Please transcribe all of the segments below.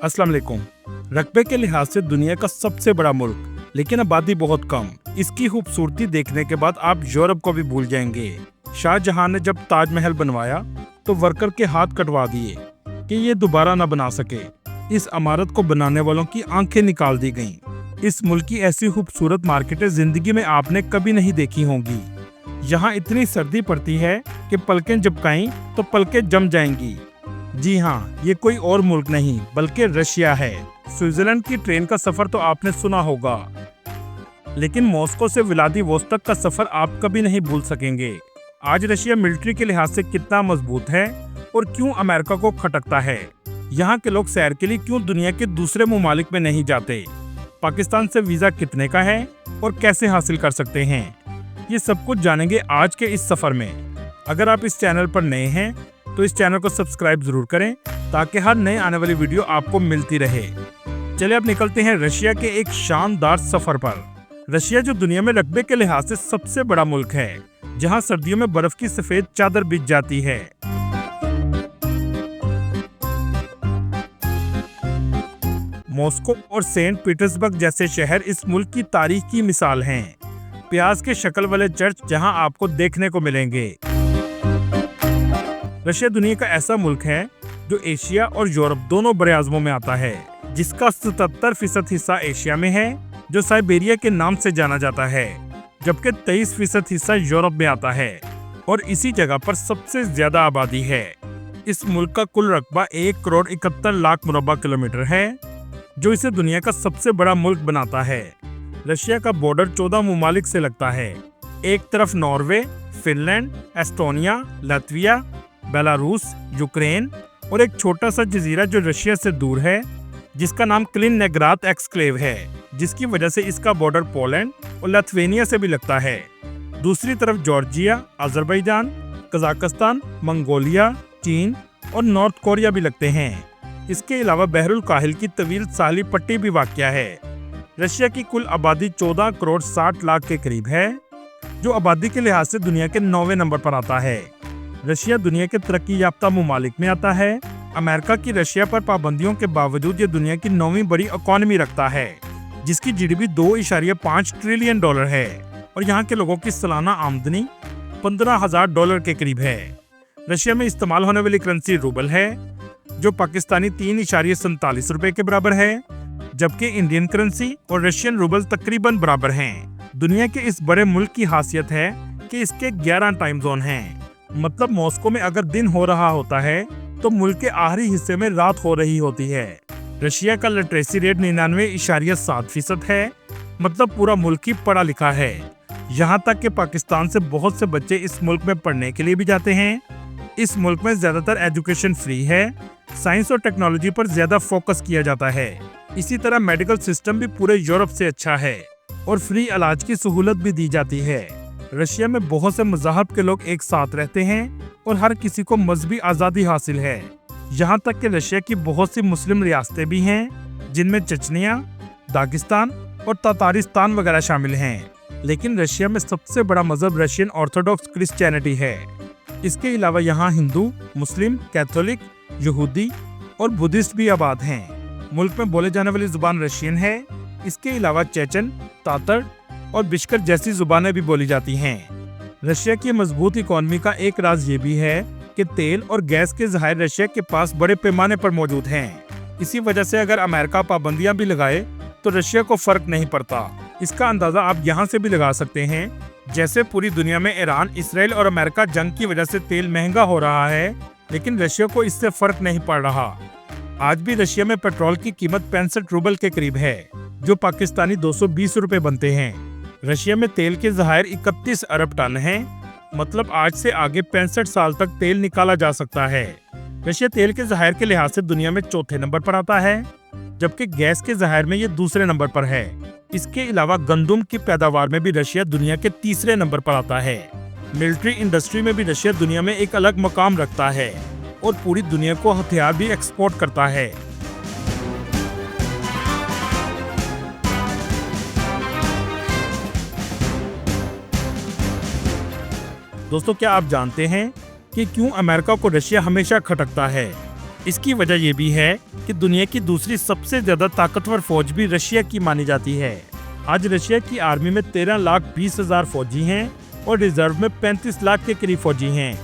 अस्सलाम वालेकुम। रकबे के लिहाज से दुनिया का सबसे बड़ा मुल्क, लेकिन आबादी बहुत कम। इसकी खूबसूरती देखने के बाद आप यूरोप को भी भूल जाएंगे। शाहजहां ने जब ताजमहल बनवाया तो वर्कर के हाथ कटवा दिए कि ये दोबारा न बना सके। इस इमारत को बनाने वालों की आंखें निकाल दी गईं। इस मुल्क की ऐसी खूबसूरत मार्केटें जिंदगी में आपने कभी नहीं देखी होंगी। यहाँ इतनी सर्दी पड़ती है कि पलकें झपकाएं तो पलकें जम जाएंगी। जी हाँ, ये कोई और मुल्क नहीं बल्कि रशिया है। स्विट्जरलैंड की ट्रेन का सफर तो आपने सुना होगा, लेकिन मॉस्को से व्लादिवोस्तोक का सफर आप कभी नहीं भूल सकेंगे। आज रशिया मिलिट्री के लिहाज से कितना मजबूत है और क्यों अमेरिका को खटकता है। यहाँ के लोग सैर के लिए क्यों दुनिया के दूसरे ममालिक में नहीं जाते। पाकिस्तान से वीजा कितने का है और कैसे हासिल कर सकते हैं, ये सब कुछ जानेंगे आज के इस सफर में। अगर आप इस चैनल पर नए हैं तो इस चैनल को सब्सक्राइब जरूर करें ताकि हर नए आने वाली वीडियो आपको मिलती रहे। चलिए अब निकलते हैं रशिया के एक शानदार सफर पर। रशिया जो दुनिया में रकबे के लिहाज से सबसे बड़ा मुल्क है, जहां सर्दियों में बर्फ की सफेद चादर बिछ जाती है। मॉस्को और सेंट पीटर्सबर्ग जैसे शहर इस मुल्क की तारीख की मिसाल हैं। प्याज के शक्ल वाले चर्च जहां आपको देखने को मिलेंगे। रशिया दुनिया का ऐसा मुल्क है जो एशिया और यूरोप दोनों बड़े आज़मों में आता है, जिसका 77% हिस्सा एशिया में है, जो साइबेरिया के नाम से जाना जाता है, जबकि 23% हिस्सा यूरोप में आता है और इसी जगह पर सबसे ज्यादा आबादी है। इस मुल्क का कुल रकबा 1,71,00,000 मुरब्बा किलोमीटर है, जो इसे दुनिया का सबसे बड़ा मुल्क बनाता है। रशिया का बॉर्डर 14 ममालिक से लगता है। एक तरफ Norway, Finland, Estonia, Latvia, Belarus, Ukraine और एक छोटा सा जजीरा जो रशिया से दूर है, जिसका नाम कलिनिनग्राद एक्सक्लेव है, जिसकी वजह से इसका बॉर्डर पोलैंड और लिथुआनिया से भी लगता है। दूसरी तरफ जॉर्जिया, अजरबैजान, कजाकिस्तान, मंगोलिया, चीन और नॉर्थ कोरिया भी लगते हैं। इसके अलावा बहरुल काहिल की तवील साहली पट्टी भी वाक़या है। रशिया की कुल आबादी 14,60,00,000 के करीब है, जो आबादी के लिहाज से दुनिया के 9वें नंबर पर आता है। रशिया दुनिया के तरक्की याफ्ता ममालिक में आता है। अमेरिका की रशिया पर पाबंदियों के बावजूद ये दुनिया की 9वीं बड़ी इकोनॉमी रखता है, जिसकी जीडीपी $2.5 ट्रिलियन है और यहाँ के लोगों की सालाना आमदनी $15,000 के करीब है। रशिया में इस्तेमाल होने वाली करेंसी रूबल है, जो पाकिस्तानी $3.47 के बराबर है, जबकि इंडियन करेंसी और रशियन रूबल तकरीबन बराबर हैं। दुनिया के इस बड़े मुल्क की खासियत है कि इसके 11 टाइम जोन हैं। मतलब मॉस्को में अगर दिन हो रहा होता है तो मुल्क के आखिरी हिस्से में रात हो रही होती है। रशिया का लिटरेसी रेट 99.7% है, मतलब पूरा मुल्क ही पढ़ा लिखा है। यहाँ तक कि पाकिस्तान से बहुत से बच्चे इस मुल्क में पढ़ने के लिए भी जाते हैं। इस मुल्क में ज्यादातर एजुकेशन फ्री है। साइंस और टेक्नोलॉजी पर ज्यादा फोकस किया जाता है। इसी तरह मेडिकल सिस्टम भी पूरे यूरोप से अच्छा है और फ्री इलाज की सहूलत भी दी जाती है। रशिया में बहुत से मज़हब के लोग एक साथ रहते हैं और हर किसी को मजहबी आज़ादी हासिल है। यहाँ तक कि रशिया की बहुत सी मुस्लिम रियासतें भी हैं, जिनमें चचनिया, दागिस्तान और तातारिस्तान वगैरह शामिल हैं। लेकिन रशिया में सबसे बड़ा मजहब रशियन ऑर्थोडॉक्स क्रिश्चियनिटी है। इसके अलावा यहाँ हिंदू, मुस्लिम, कैथोलिक, यहूदी और बुद्धिस्ट भी आबाद हैं। मुल्क में बोले जाने वाली जुबान रशियन है। इसके अलावा चेचन, तातर और बिश्कर जैसी जुबानें भी बोली जाती हैं। रशिया की मजबूत इकोनॉमी का एक राज ये भी है कि तेल और गैस के ज़खायर रशिया के पास बड़े पैमाने पर मौजूद हैं। इसी वजह से अगर अमेरिका पाबंदियां भी लगाए तो रशिया को फर्क नहीं पड़ता। इसका अंदाजा आप यहाँ से भी लगा सकते हैं। जैसे पूरी दुनिया में ईरान, इसराइल और अमेरिका जंग की वजह से तेल महंगा हो रहा है, लेकिन रशिया को इससे फर्क नहीं पड़ रहा। आज भी रशिया में पेट्रोल की कीमत 65 रूबल के करीब है, जो पाकिस्तानी 220 रुपए बनते हैं। रशिया में तेल के ज़खायर 31 अरब टन हैं, मतलब आज से आगे 65 साल तक तेल निकाला जा सकता है। रशिया तेल के ज़खायर के लिहाज से दुनिया में चौथे नंबर पर आता है, जबकि गैस के ज़खायर में ये दूसरे नंबर पर है। इसके अलावा गंदम की पैदावार में भी रशिया दुनिया के तीसरे नंबर पर आता है। मिलिट्री इंडस्ट्री में भी रशिया दुनिया में एक अलग मकाम रखता है और पूरी दुनिया को हथियार भी एक्सपोर्ट करता है। दोस्तों, क्या आप जानते हैं कि क्यों अमेरिका को रशिया हमेशा खटकता है? इसकी वजह ये भी है कि दुनिया की दूसरी सबसे ज्यादा ताकतवर फौज भी रशिया की मानी जाती है। आज रशिया की आर्मी में 13,20,000 फौजी हैं और रिजर्व में 35 लाख के करीब फौजी हैं।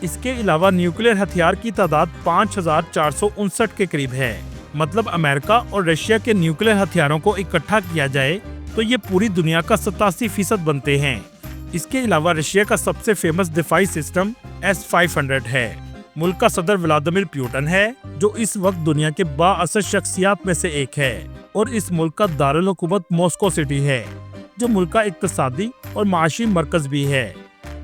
इसके अलावा न्यूक्लियर हथियार की तादाद 5,459 के करीब है। मतलब अमेरिका और रशिया के न्यूक्लियर हथियारों को इकट्ठा किया जाए तो ये पूरी दुनिया का 87% बनते हैं। इसके अलावा रशिया का सबसे फेमस दिफाई सिस्टम S-500 है। मुल्क का सदर व्लादिमीर पुतिन है, जो इस वक्त दुनिया के बाअसर शख्सियात में से एक है और इस मुल्क का दारुल हुकूमत मॉस्को सिटी है, जो मुल्क का इक्तिसादी और माशी मरकज भी है।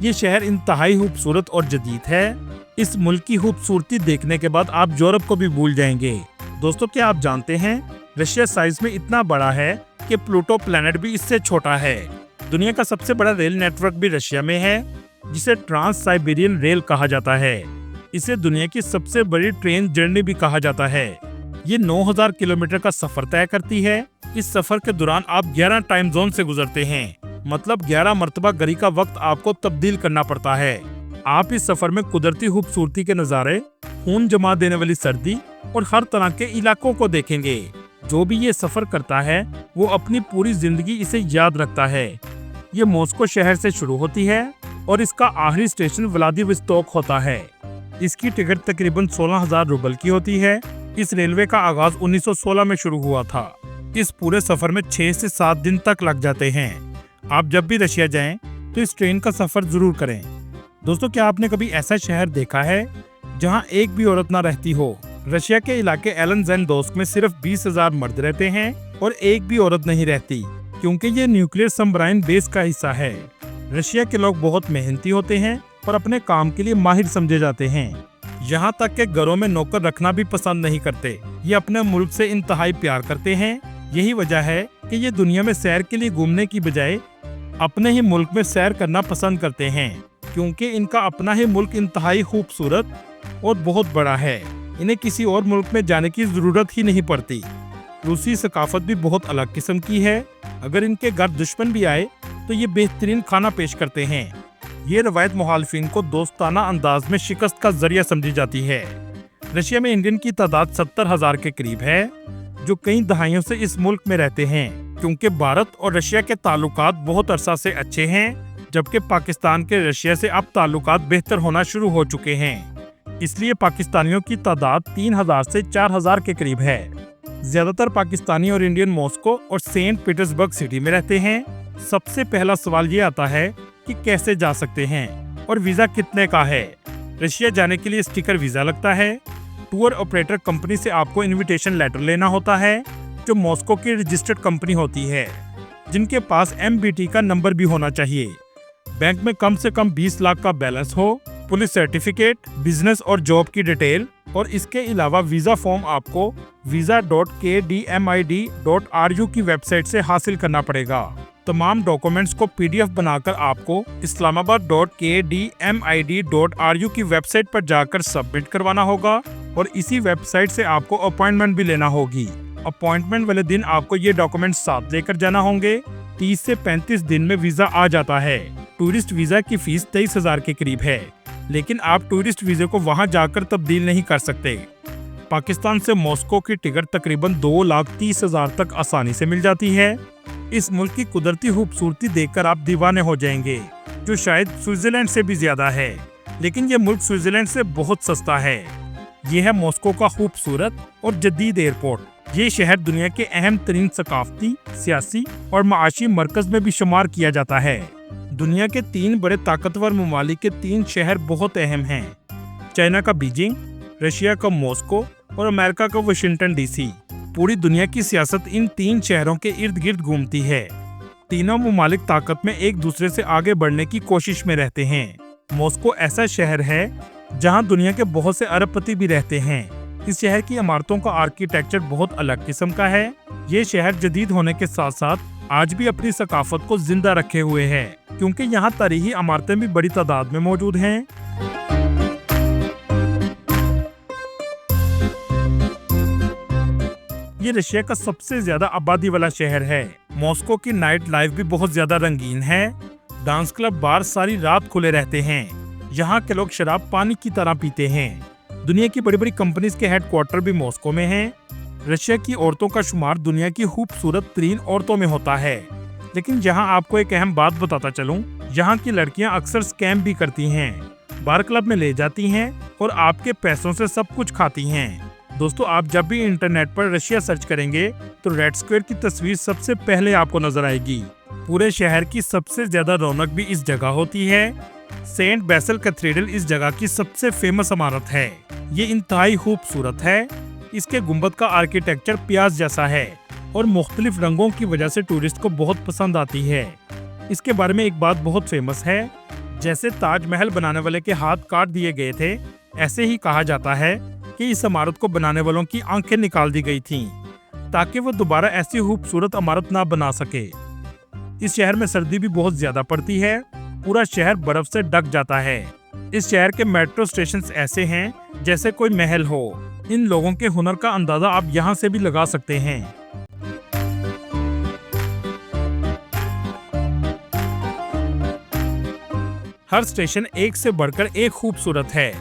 ये शहर इंतहाई खूबसूरत और जदीद है। इस मुल्क की खूबसूरती देखने के बाद आप यूरोप को भी भूल जाएंगे। दोस्तों, क्या आप जानते हैं रशिया साइज में इतना बड़ा है कि प्लूटो प्लैनेट भी इससे छोटा है। दुनिया का सबसे बड़ा रेल नेटवर्क भी रशिया में है, जिसे ट्रांस साइबेरियन रेल कहा जाता है। इसे दुनिया की सबसे बड़ी ट्रेन जर्नी भी कहा जाता है। ये 9,000 किलोमीटर का सफर तय करती है। इस सफर के दौरान आप 11 टाइम जोन से गुजरते हैं, मतलब 11 मरतबा घड़ी का वक्त आपको तब्दील करना पड़ता है। आप इस सफर में कुदरती खूबसूरती के नज़ारे, खून जमा देने वाली सर्दी और हर तरह के इलाकों को देखेंगे। जो भी ये सफर करता है वो अपनी पूरी जिंदगी इसे याद रखता है। ये मॉस्को शहर से शुरू होती है और इसका आखिरी स्टेशन व्लादिवोस्तोक होता है। इसकी टिकट तकरीबन 16,000 रूबल की होती है। इस रेलवे का आगाज 1916 में शुरू हुआ था। इस पूरे सफर में 6 से 7 दिन तक लग जाते हैं। आप जब भी रशिया जाएं तो इस ट्रेन का सफर जरूर करें। दोस्तों, क्या आपने कभी ऐसा शहर देखा है जहां एक भी औरत ना रहती हो? रशिया के इलाके एलेनजेंडोस्क में सिर्फ 20,000 मर्द रहते हैं और एक भी औरत नहीं रहती, क्योंकि ये न्यूक्लियर सबमरीन बेस का हिस्सा है। रशिया के लोग बहुत मेहनती होते हैं और अपने काम के लिए माहिर समझे जाते हैं। यहाँ तक के घरों में नौकर रखना भी पसंद नहीं करते। ये अपने मुल्क से इंतहाई प्यार करते हैं। यही वजह है कि ये दुनिया में सैर के लिए घूमने की बजाय अपने ही मुल्क में सैर करना पसंद करते हैं, क्योंकि इनका अपना ही मुल्क इंतहाई खूबसूरत और बहुत बड़ा है। इन्हें किसी और मुल्क में जाने की जरूरत ही नहीं पड़ती। रूसी सकाफत भी बहुत अलग किस्म की है। अगर इनके घर दुश्मन भी आए तो ये बेहतरीन खाना पेश करते हैं। ये रवायत मुखालिफिन को दोस्ताना अंदाज में शिकस्त का जरिया समझी जाती है। रशिया में इंडियन की तादाद 70,000 के करीब है, जो कई दहाइयों से इस मुल्क में रहते हैं। क्योंकि भारत और रशिया के ताल्लुकात बहुत अरसा से अच्छे हैं, जबकि पाकिस्तान के रशिया से अब ताल्लुकात बेहतर होना शुरू हो चुके हैं। इसलिए पाकिस्तानियों की तादाद 3,000 से 4,000 के करीब है। ज्यादातर पाकिस्तानी और इंडियन मॉस्को और सेंट पीटर्सबर्ग सिटी में रहते हैं। सबसे पहला सवाल ये आता है कि कैसे जा सकते हैं और वीजा कितने का है। रशिया जाने के लिए स्टिकर वीजा लगता है। टूर ऑपरेटर कंपनी से आपको इनविटेशन लेटर लेना होता है, जो मॉस्को की रजिस्टर्ड कंपनी होती है, जिनके पास MBT का नंबर भी होना चाहिए। बैंक में कम से कम 20 लाख का बैलेंस हो, पुलिस सर्टिफिकेट, बिजनेस और जॉब की डिटेल, और इसके अलावा वीजा फॉर्म आपको visa.kdmid.ru की वेबसाइट से हासिल करना पड़ेगा। तमाम डॉक्यूमेंट्स को PDF बनाकर आपको islamabad.kdmid.ru की वेबसाइट पर जाकर सबमिट करवाना होगा और इसी वेबसाइट से आपको अपॉइंटमेंट भी लेना होगी। अपॉइंटमेंट वाले दिन आपको ये डॉक्यूमेंट्स साथ लेकर जाना होंगे। 30 से 35 दिन में वीजा आ जाता है। टूरिस्ट वीजा की फीस 23,000 के करीब है, लेकिन आप टूरिस्ट वीजे को वहां जाकर तब्दील नहीं कर सकते। पाकिस्तान से मॉस्को की टिकट तकरीबन 2,30,000 तक आसानी से मिल जाती है। इस मुल्क की कुदरती खूबसूरती देखकर आप दीवाने हो जाएंगे, जो शायद स्विट्जरलैंड से भी ज्यादा है। लेकिन ये मुल्क स्विट्जरलैंड से बहुत सस्ता है। ये है मॉस्को का खूबसूरत और जदीद एयरपोर्ट। ये शहर दुनिया के अहम तरीन सकाफती, सियासी और माशी मरकज में भी शुमार किया जाता है। दुनिया के 3 बड़े ताकतवर ममालिक के 3 शहर बहुत अहम हैं। चाइना का बीजिंग, रशिया का मॉस्को और अमेरिका का वाशिंगटन DC। पूरी दुनिया की सियासत इन 3 शहरों के इर्द गिर्द घूमती है। तीनों ममालिक ताकत में एक दूसरे से आगे बढ़ने की कोशिश में रहते हैं। मॉस्को ऐसा शहर है जहां दुनिया के बहुत से अरबपति भी रहते हैं। इस शहर की इमारतों का आर्किटेक्चर बहुत अलग किस्म का है। ये शहर जदीद होने के साथ साथ आज भी अपनी सकाफत को जिंदा रखे हुए है, क्योंकि यहाँ तारीखी इमारतें भी बड़ी तादाद में मौजूद हैं। ये रशिया का सबसे ज्यादा आबादी वाला शहर है। मॉस्को की नाइट लाइफ भी बहुत ज्यादा रंगीन है। डांस क्लब, बार सारी रात खुले रहते हैं। यहाँ के लोग शराब पानी की तरह पीते हैं। दुनिया की बड़ी बड़ी कंपनीज के हेडक्वार्टर भी मॉस्को में हैं। रशिया की औरतों का शुमार दुनिया की खूबसूरत 3 औरतों में होता है। लेकिन यहाँ आपको एक अहम बात बताता चलूं, यहाँ की लड़कियां अक्सर स्कैम भी करती हैं, बार क्लब में ले जाती हैं और आपके पैसों से सब कुछ खाती हैं। दोस्तों, आप जब भी इंटरनेट पर रशिया सर्च करेंगे तो रेड स्क्वायर की तस्वीर सबसे पहले आपको नजर आएगी। पूरे शहर की सबसे ज्यादा रौनक भी इस जगह होती है। सेंट बेसल कैथेड्रल इस जगह की सबसे फेमस इमारत है। ये इंतहाई खूबसूरत है। इसके गुंबद का आर्किटेक्चर प्याज जैसा है और मुख्तलिफ रंगों की वजह से टूरिस्ट को बहुत पसंद आती है। इसके बारे में एक बात बहुत फेमस है, जैसे ताजमहल बनाने वाले के हाथ काट दिए गए थे, ऐसे ही कहा जाता है कि इस इमारत को बनाने वालों की आंखें निकाल दी गई थीं, ताकि वो दोबारा ऐसी खूबसूरत इमारत ना बना सके। इस शहर में सर्दी भी बहुत ज्यादा पड़ती है, पूरा शहर बर्फ से ढक जाता है। इस शहर के मेट्रो स्टेशन ऐसे हैं जैसे कोई महल हो। इन लोगों के हुनर का अंदाजा आप यहाँ से भी लगा सकते हैं। हर स्टेशन एक से बढ़कर एक खूबसूरत है।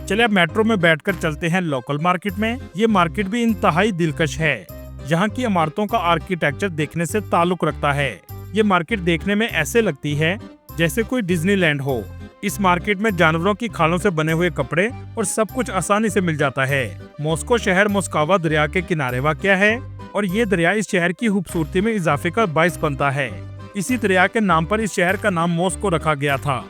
चलिए अब मेट्रो में बैठकर चलते हैं लोकल मार्केट में। ये मार्केट भी इंतहाई दिलकश है। यहाँ की इमारतों का आर्किटेक्चर देखने से ताल्लुक रखता है। ये मार्केट देखने में ऐसे लगती है जैसे कोई डिज्नीलैंड हो। इस मार्केट में जानवरों की खालों से बने हुए कपड़े और सब कुछ आसानी से मिल जाता है। मॉस्को शहर मोस्कावा दरिया के किनारे वाक़या है और ये दरिया इस शहर की खूबसूरती में इजाफे का बाइस बनता है। इसी दरिया के नाम पर इस शहर का नाम मॉस्को रखा गया था।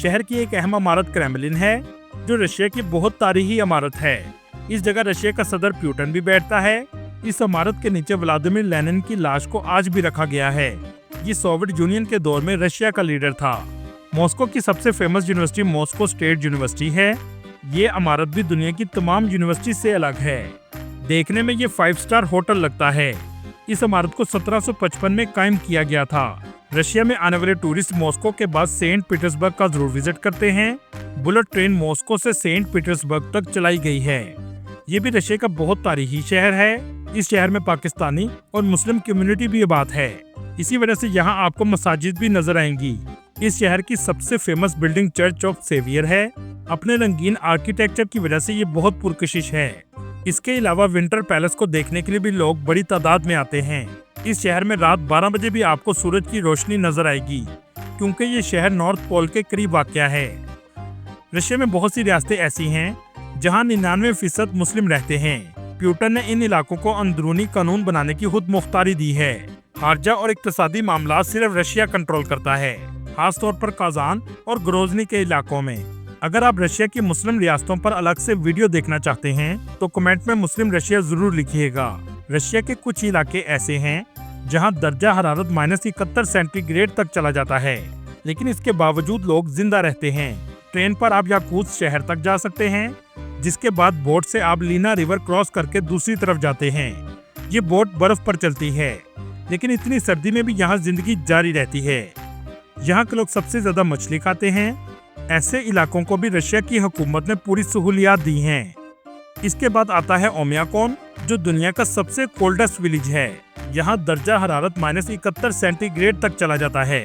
शहर की एक अहम इमारत क्रेमलिन है, जो रशिया की बहुत तारीखी इमारत है। इस जगह रशिया का सदर प्यूटन भी बैठता है। इस इमारत के नीचे व्लादिमीर लेनिन की लाश को आज भी रखा गया है। ये सोवियत यूनियन के दौर में रशिया का लीडर था। मॉस्को की सबसे famous university Moscow state university है। ये इमारत भी दुनिया की तमाम यूनिवर्सिटी से अलग है। देखने में ये 5 स्टार होटल लगता है। इस इमारत को 1755 में कायम किया गया था। रशिया में आने वाले टूरिस्ट मॉस्को के बाद सेंट पीटर्सबर्ग का जरूर विजिट करते हैं। बुलेट ट्रेन मॉस्को से सेंट पीटर्सबर्ग तक चलाई गई है। ये भी रशिया का बहुत तारीखी शहर है। इस शहर में पाकिस्तानी और मुस्लिम कम्युनिटी भी आबाद है। इसी वजह से यहाँ आपको मसाजिद भी नजर आएंगी। इस शहर की सबसे famous building church of Saviour है। अपने रंगीन आर्किटेक्चर की वजह से ये बहुत पुरकशिश है। इसके अलावा विंटर पैलेस को देखने के लिए भी लोग बड़ी तादाद में आते हैं। इस शहर में रात 12 बजे भी आपको सूरज की रोशनी नजर आएगी, क्योंकि ये शहर नॉर्थ पोल के करीब वाक़या है। रशिया में बहुत सी रियासतें ऐसी हैं जहां 99% मुस्लिम रहते हैं। प्यूटन ने इन इलाकों को अंदरूनी कानून बनाने की खुद मुख्तारी दी है। खारजा और इक्तिसादी मामला सिर्फ रशिया कंट्रोल करता है, खासतौर पर काजान और ग्रोजनी के इलाकों में। अगर आप रशिया की मुस्लिम रियासतों पर अलग से वीडियो देखना चाहते हैं तो कमेंट में मुस्लिम रशिया जरूर लिखिएगा। रशिया के कुछ इलाके ऐसे हैं जहां दर्जा हरारत -71 सेंटीग्रेड तक चला जाता है, लेकिन इसके बावजूद लोग जिंदा रहते हैं। ट्रेन पर आप याकूत शहर तक जा सकते हैं, जिसके बाद बोट से आप लीना रिवर क्रॉस करके दूसरी तरफ जाते हैं। ये बोट बर्फ पर चलती है, लेकिन इतनी सर्दी में भी यहाँ जिंदगी जारी रहती है। यहाँ के लोग सबसे ज्यादा मछली खाते हैं। ऐसे इलाकों को भी रशिया की हुकूमत ने पूरी सहूलियात दी हैं। इसके बाद आता है ओमियाकोन, जो दुनिया का सबसे कोल्डेस्ट विलेज है। यहाँ दर्जा हरारत -71 सेंटीग्रेड तक चला जाता है,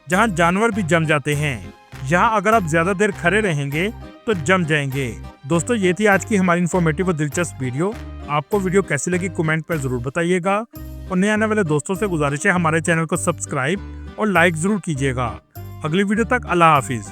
जहाँ जानवर भी जम जाते हैं। यहाँ अगर आप ज्यादा देर खड़े रहेंगे तो जम जाएंगे। दोस्तों, ये थी आज की हमारी इन्फॉर्मेटिव और दिलचस्प वीडियो। आपको वीडियो कैसी लगी कमेंट पर जरूर बताइएगा और नए आने वाले दोस्तों से गुजारिश है हमारे चैनल को सब्सक्राइब और लाइक जरूर कीजिएगा। अगली वीडियो तक अल्लाह हाफिज।